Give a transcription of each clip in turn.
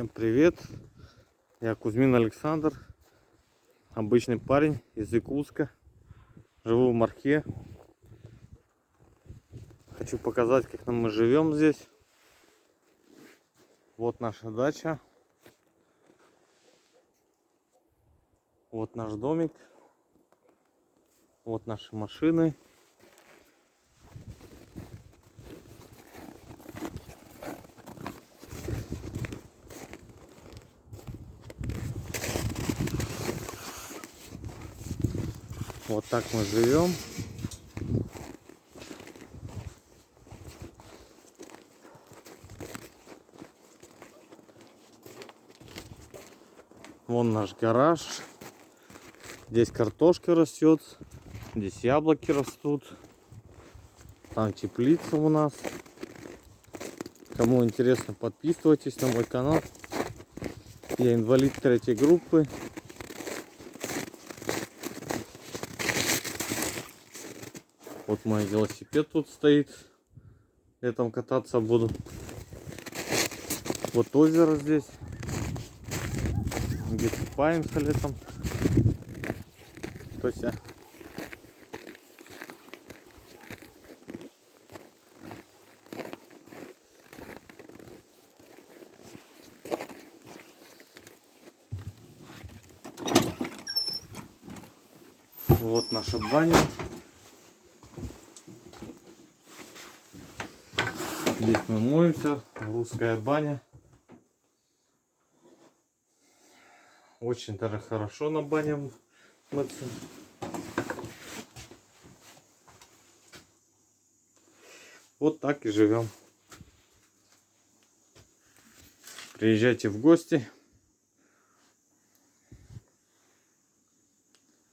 Всем привет! Я Кузьмин Александр, обычный парень из Якутска. Живу в Мархе. Хочу показать, как мы живем здесь. Вот наша дача. Вот наш домик. Вот наши машины. Вот так мы живем. Вон наш гараж. Здесь картошка растет. Здесь яблоки растут. Там теплица у нас. Кому интересно, подписывайтесь на мой канал. Я инвалид 3-й группы. Вот мой велосипед тут стоит. Летом кататься буду. Вот озеро здесь. Где купаемся летом. То есть вот наша баня. Здесь мы моемся. Русская баня. Очень даже хорошо на бане мыться. Вот так и живем. Приезжайте в гости.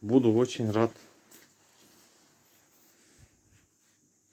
Буду очень рад.